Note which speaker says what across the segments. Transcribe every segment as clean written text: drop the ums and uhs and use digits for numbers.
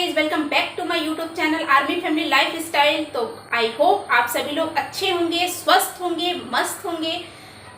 Speaker 1: Guys, welcome back to my YouTube channel army family life style. तो I hope आप सभी लोग अच्छे होंगे, स्वस्थ होंगे, मस्त होंगे।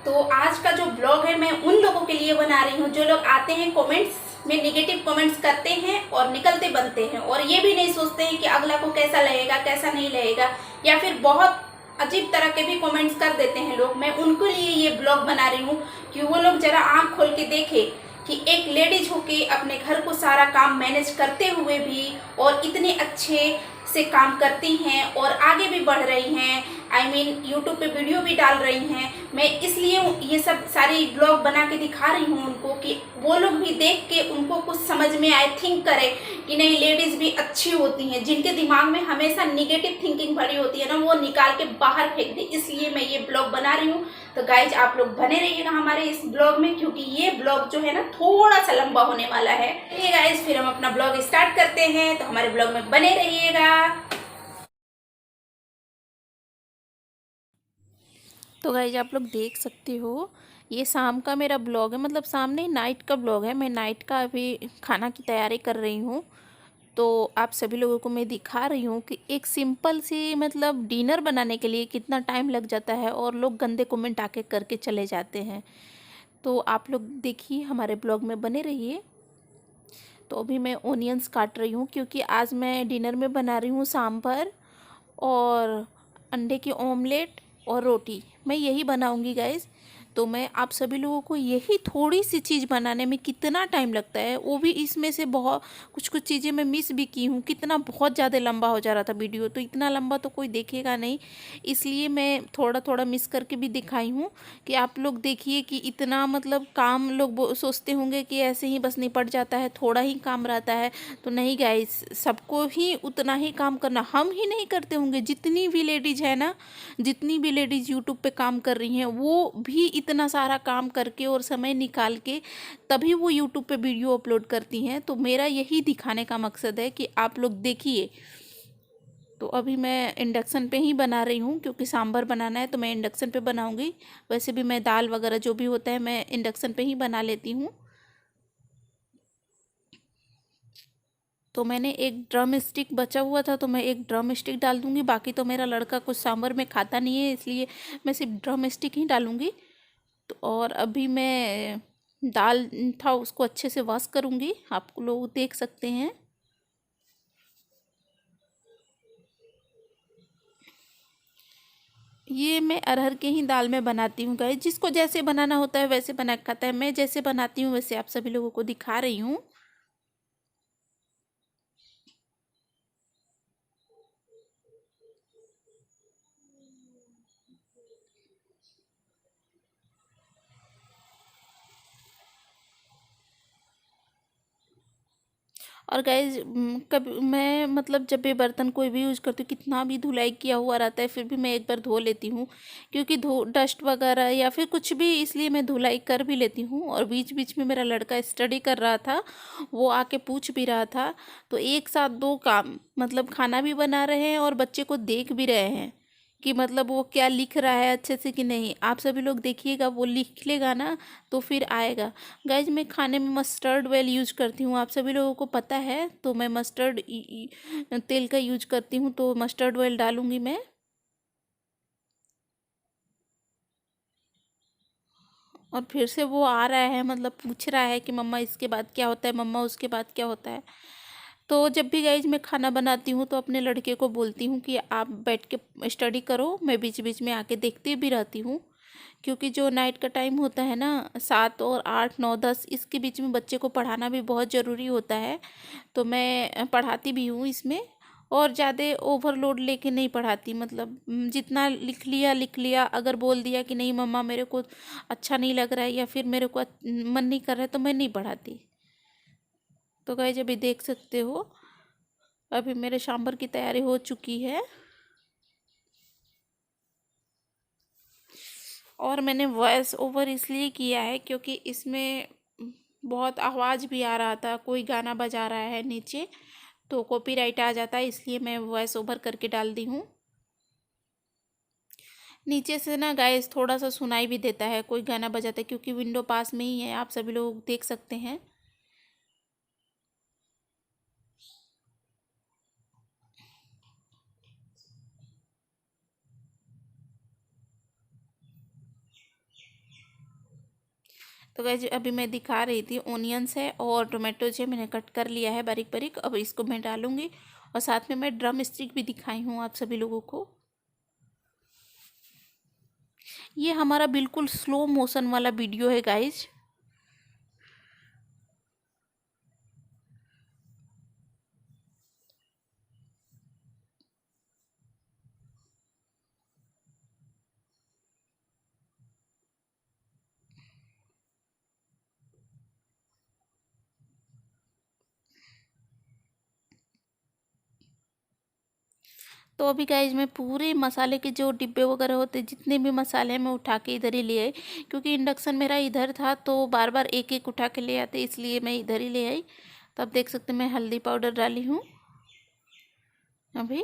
Speaker 1: तो आज का जो ब्लॉग है मैं उन लोगों के लिए बना रही हूँ जो लोग आते हैं कमेंट्स में नेगेटिव कमेंट्स करते हैं और निकलते बनते हैं और ये भी नहीं सोचते हैं कि अगला को कैसा लगेगा कैसा नहीं लगेगा, या फिर बहुत अजीब तरह के भी कमेंट्स कर देते हैं लोग। मैं उनके लिए ये ब्लॉग बना रही हूँ कि वो लोग जरा आँख खोल के देखें कि एक लेडीज होके अपने घर को सारा काम मैनेज करते हुए भी और इतने अच्छे से काम करती हैं और आगे भी बढ़ रही हैं। आई मीन यूट्यूब पे वीडियो भी डाल रही हैं। मैं इसलिए ये सब सारी ब्लॉग बना के दिखा रही हूँ उनको कि वो लोग भी देख के उनको कुछ समझ में आए, थिंक करें कि नहीं लेडीज भी अच्छी होती हैं। जिनके दिमाग में हमेशा निगेटिव थिंकिंग भरी होती है ना, वो निकाल के बाहर फेंक दे। इसलिए मैं ये ब्लॉग बना रही हूँ। तो गाइज आप लोग बने रहिएगा हमारे इस ब्लॉग में, क्योंकि ये ब्लॉग जो है ना थोड़ा सा लंबा होने वाला है। चलिए गाइज फिर हम अपना ब्लॉग स्टार्ट करते हैं, तो हमारे ब्लॉग में बने रहिएगा।
Speaker 2: तो गाइज आप लोग देख सकते हो ये शाम का मेरा ब्लॉग है, मतलब सामने नाइट का ब्लॉग है। मैं नाइट का अभी खाना की तैयारी कर रही हूँ। तो आप सभी लोगों को मैं दिखा रही हूँ कि एक सिंपल सी मतलब डिनर बनाने के लिए कितना टाइम लग जाता है और लोग गंदे कमेंट आके करके चले जाते हैं। तो आप लोग देखिए हमारे ब्लॉग में बने रहिए। तो अभी मैं ओनियंस काट रही हूँ क्योंकि आज मैं डिनर में बना रही हूँ सांभर और अंडे की ऑमलेट और रोटी। मैं यही बनाऊंगी गाइस। तो मैं आप सभी लोगों को यही थोड़ी सी चीज़ बनाने में कितना टाइम लगता है, वो भी इसमें से बहुत कुछ कुछ चीज़ें मैं मिस भी की हूँ। कितना बहुत ज़्यादा लंबा हो जा रहा था वीडियो, तो इतना लंबा तो कोई देखेगा नहीं, इसलिए मैं थोड़ा थोड़ा मिस करके भी दिखाई हूँ कि आप लोग देखिए कि इतना मतलब काम लोग सोचते होंगे कि ऐसे ही बस निपट जाता है, थोड़ा ही काम रहता है। तो नहीं गाइस, सबको ही उतना ही काम करना, हम ही नहीं करते होंगे, जितनी भी लेडीज है ना, जितनी भी लेडीज यूट्यूब पे काम कर रही हैं वो भी इतना सारा काम करके और समय निकाल के तभी वो यूट्यूब पे वीडियो अपलोड करती हैं। तो मेरा यही दिखाने का मकसद है कि आप लोग देखिए। तो अभी मैं इंडक्शन पे ही बना रही हूँ क्योंकि सांभर बनाना है, तो मैं इंडक्शन पे बनाऊँगी। वैसे भी मैं दाल वगैरह जो भी होता है मैं इंडक्शन पे ही बना लेती हूँ। तो मैंने एक ड्रम स्टिक बचा हुआ था, तो मैं एक ड्रम स्टिक डाल दूँगी। बाकी तो मेरा लड़का कुछ सांभर में खाता नहीं है, इसलिए मैं सिर्फ ड्रम स्टिक ही डालूँगी। तो और अभी मैं दाल था उसको अच्छे से वॉश करूँगी, आप लोग देख सकते हैं। ये मैं अरहर के ही दाल में बनाती हूँ गाइस, जिसको जैसे बनाना होता है वैसे बना के खाता है। मैं जैसे बनाती हूँ वैसे आप सभी लोगों को दिखा रही हूँ। और गाइज कभी मैं मतलब जब भी बर्तन कोई भी यूज़ करती हूँ, कितना भी धुलाई किया हुआ रहता है फिर भी मैं एक बार धो लेती हूँ, क्योंकि धो डस्ट वगैरह या फिर कुछ भी, इसलिए मैं धुलाई कर भी लेती हूँ। और बीच बीच में मेरा लड़का स्टडी कर रहा था, वो आके पूछ भी रहा था। तो एक साथ दो काम, मतलब खाना भी बना रहे हैं और बच्चे को देख भी रहे हैं कि मतलब वो क्या लिख रहा है अच्छे से कि नहीं। आप सभी लोग देखिएगा, वो लिख लेगा ना तो फिर आएगा। गाइज मैं खाने में मस्टर्ड ऑयल यूज करती हूँ, आप सभी लोगों को पता है। तो मैं मस्टर्ड तेल का यूज करती हूँ, तो मस्टर्ड ऑयल डालूंगी मैं। और फिर से वो आ रहा है, मतलब पूछ रहा है कि मम्मा इसके बाद क्या होता है, मम्मा उसके बाद क्या होता है। तो जब भी गाइज मैं खाना बनाती हूँ तो अपने लड़के को बोलती हूँ कि आप बैठ के स्टडी करो, मैं बीच बीच में आके देखती भी रहती हूँ। क्योंकि जो नाइट का टाइम होता है ना, 7 और 8 9 10, इसके बीच में बच्चे को पढ़ाना भी बहुत ज़रूरी होता है। तो मैं पढ़ाती भी हूँ इसमें, और ज़्यादा ओवरलोड लेके नहीं पढ़ाती। मतलब जितना लिख लिया, अगर बोल दिया कि नहीं मम्मा मेरे को अच्छा नहीं लग रहा है या फिर मेरे को मन नहीं कर रहा है, तो मैं नहीं पढ़ाती। तो गाइस अभी देख सकते हो, अभी मेरे सांभर की तैयारी हो चुकी है। और मैंने वॉइस ओवर इसलिए किया है क्योंकि इसमें बहुत आवाज़ भी आ रहा था, कोई गाना बजा रहा है नीचे, तो कॉपीराइट आ जाता है, इसलिए मैं वॉइस ओवर करके डाल दी हूँ। नीचे से ना गाइस थोड़ा सा सुनाई भी देता है, कोई गाना बजाता है, क्योंकि विंडो पास में ही है, आप सभी लोग देख सकते हैं। तो गाइज अभी मैं दिखा रही थी ओनियंस है और टोमेटोज है, मैंने कट कर लिया है बारीक बारीक। अब इसको मैं डालूंगी और साथ में मैं ड्रम स्टिक भी दिखाई हूँ आप सभी लोगों को। ये हमारा बिल्कुल स्लो मोशन वाला वीडियो है गाइज। तो अभी गाइज मैं पूरे मसाले के जो डिब्बे वगैरह होते जितने भी मसाले हैं मैं उठा के इधर ही ले आई, क्योंकि इंडक्शन मेरा इधर था तो बार बार एक एक उठा के ले आते, इसलिए मैं इधर ही ले आई। तो अब देख सकते हैं मैं हल्दी पाउडर डाली हूँ अभी,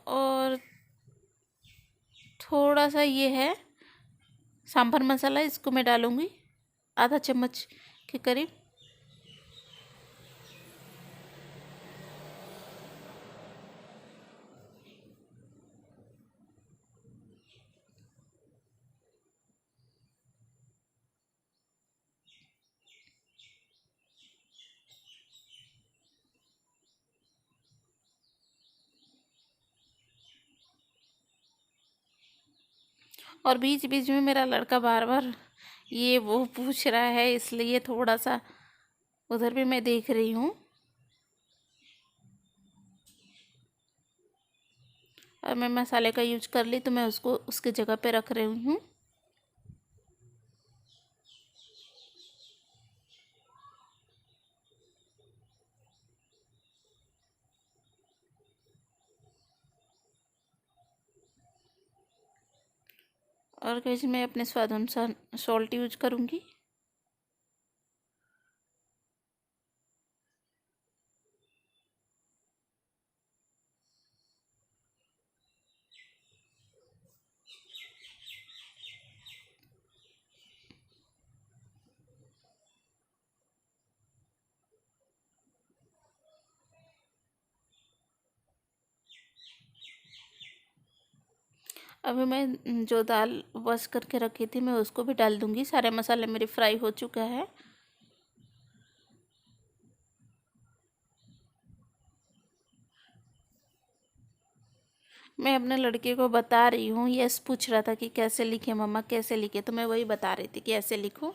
Speaker 2: और थोड़ा सा ये है सांभर मसाला, इसको मैं डालूँगी आधा चम्मच के करीब। और बीच बीच में मेरा लड़का बार बार ये वो पूछ रहा है, इसलिए थोड़ा सा उधर भी मैं देख रही हूँ। और मैं मसाले का यूज कर ली तो मैं उसको उसके जगह पे रख रही हूँ। और कैसे मैं अपने स्वाद अनुसार सॉल्ट यूज करूँगी। अभी मैं जो दाल वॉश करके रखी थी मैं उसको भी डाल दूँगी। सारे मसाले मेरे फ्राई हो चुका है। मैं अपने लड़के को बता रही हूँ, यस पूछ रहा था कि कैसे लिखे मम्मा कैसे लिखे, तो मैं वही बता रही थी कि ऐसे लिखो।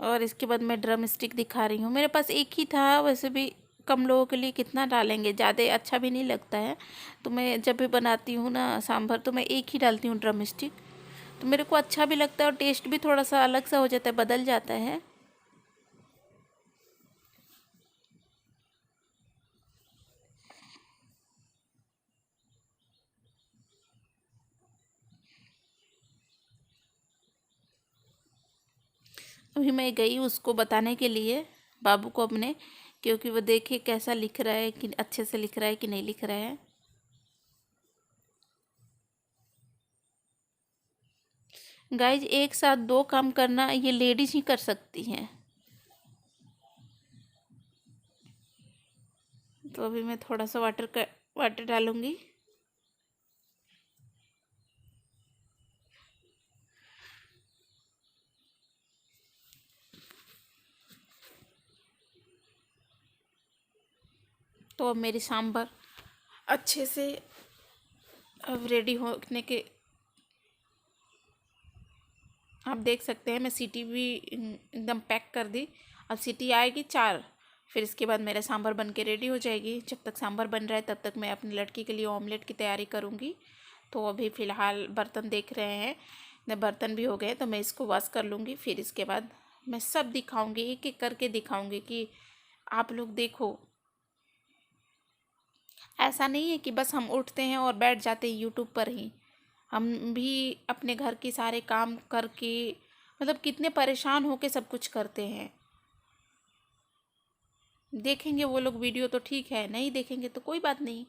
Speaker 2: और इसके बाद मैं ड्रम स्टिक दिखा रही हूँ। मेरे पास एक ही था, वैसे भी कम लोगों के लिए कितना डालेंगे, ज़्यादा अच्छा भी नहीं लगता है। तो मैं जब भी बनाती हूँ ना सांभर तो मैं एक ही डालती हूँ ड्रम स्टिक, तो मेरे को अच्छा भी लगता है और टेस्ट भी थोड़ा सा अलग सा हो जाता है, बदल जाता है। अभी मैं गई उसको बताने के लिए बाबू को अपने, क्योंकि वो देखे कैसा लिख रहा है, कि अच्छे से लिख रहा है कि नहीं लिख रहा है। गाइज एक साथ दो काम करना ये लेडीज ही कर सकती हैं। तो अभी मैं थोड़ा सा वाटर डालूंगी। तो अब मेरी सांभर अच्छे से अब रेडी होने के आप देख सकते हैं। मैं सीटी भी एकदम पैक कर दी। अब सीटी आएगी 4, फिर इसके बाद मेरा सांभर बन के रेडी हो जाएगी। जब तक सांभर बन रहा है तब तक मैं अपनी लड़की के लिए ऑमलेट की तैयारी करूँगी। तो अभी फ़िलहाल बर्तन देख रहे हैं, मैं बर्तन भी हो गए तो मैं इसको वॉश कर लूँगी। फिर इसके बाद मैं सब दिखाऊँगी, एक एक करके दिखाऊँगी कि आप लोग देखो। ऐसा नहीं है कि बस हम उठते हैं और बैठ जाते हैं यूट्यूब पर ही। हम भी अपने घर के सारे काम करके मतलब कितने परेशान होके सब कुछ करते हैं। देखेंगे वो लोग वीडियो तो ठीक है, नहीं देखेंगे तो कोई बात नहीं।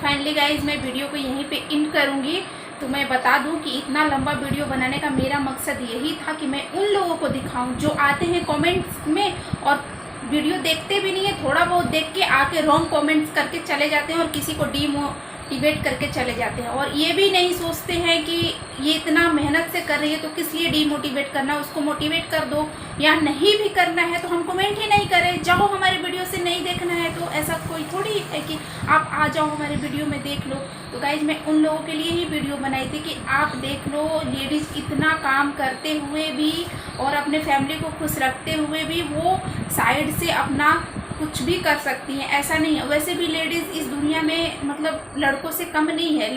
Speaker 1: फाइनली गाइज मैं वीडियो को यहीं पे एंड करूँगी। तो मैं बता दूं कि इतना लंबा वीडियो बनाने का मेरा मकसद यही था कि मैं उन लोगों को दिखाऊं जो आते हैं कमेंट्स में और वीडियो देखते भी नहीं है, थोड़ा बहुत देख के आके रॉन्ग कमेंट्स करके चले जाते हैं और किसी को डीमोटिवेट करके चले जाते हैं। और ये भी नहीं सोचते हैं कि ये इतना मेहनत से कर रही है तो किस लिए डीमोटिवेट करना, उसको मोटिवेट कर दो। या नहीं भी करना है तो हम कमेंट ही नहीं करें, जाओ हमारे वीडियो से नहीं देखना है तो ऐसा कोई थोड़ी है कि आप आ जाओ हमारे वीडियो में देख लो। तो गाइज मैं उन लोगों के लिए ही वीडियो बनाई थी कि आप देख लो, लेडीज़ इतना काम करते हुए भी और अपने फैमिली को खुश रखते हुए भी वो साइड से अपना कुछ भी कर सकती हैं। ऐसा नहीं है, वैसे भी लेडीज़ इस दुनिया में मतलब लड़कों से कम नहीं है,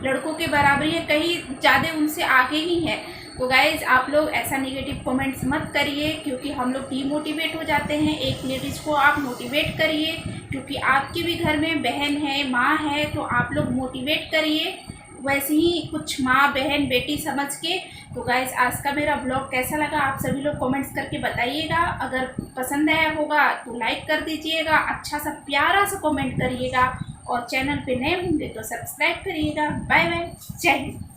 Speaker 1: लड़कों के बराबरी है, कहीं ज़्यादा उनसे आगे ही है। तो गाइज़ आप लोग ऐसा नेगेटिव कमेंट्स मत करिए क्योंकि हम लोग डीमोटिवेट हो जाते हैं। एक लेडीज़ को आप मोटिवेट करिए क्योंकि आपके भी घर में बहन है, माँ है, तो आप लोग मोटिवेट करिए वैसे ही कुछ माँ बहन बेटी समझ के। तो गाइज़ आज का मेरा ब्लॉग कैसा लगा आप सभी लोग कमेंट्स करके बताइएगा। अगर पसंद आया होगा तो लाइक कर दीजिएगा, अच्छा सा प्यारा सा कमेंट करिएगा और चैनल पे नए होंगे तो सब्सक्राइब करिएगा। बाय बाय, जय हिंद।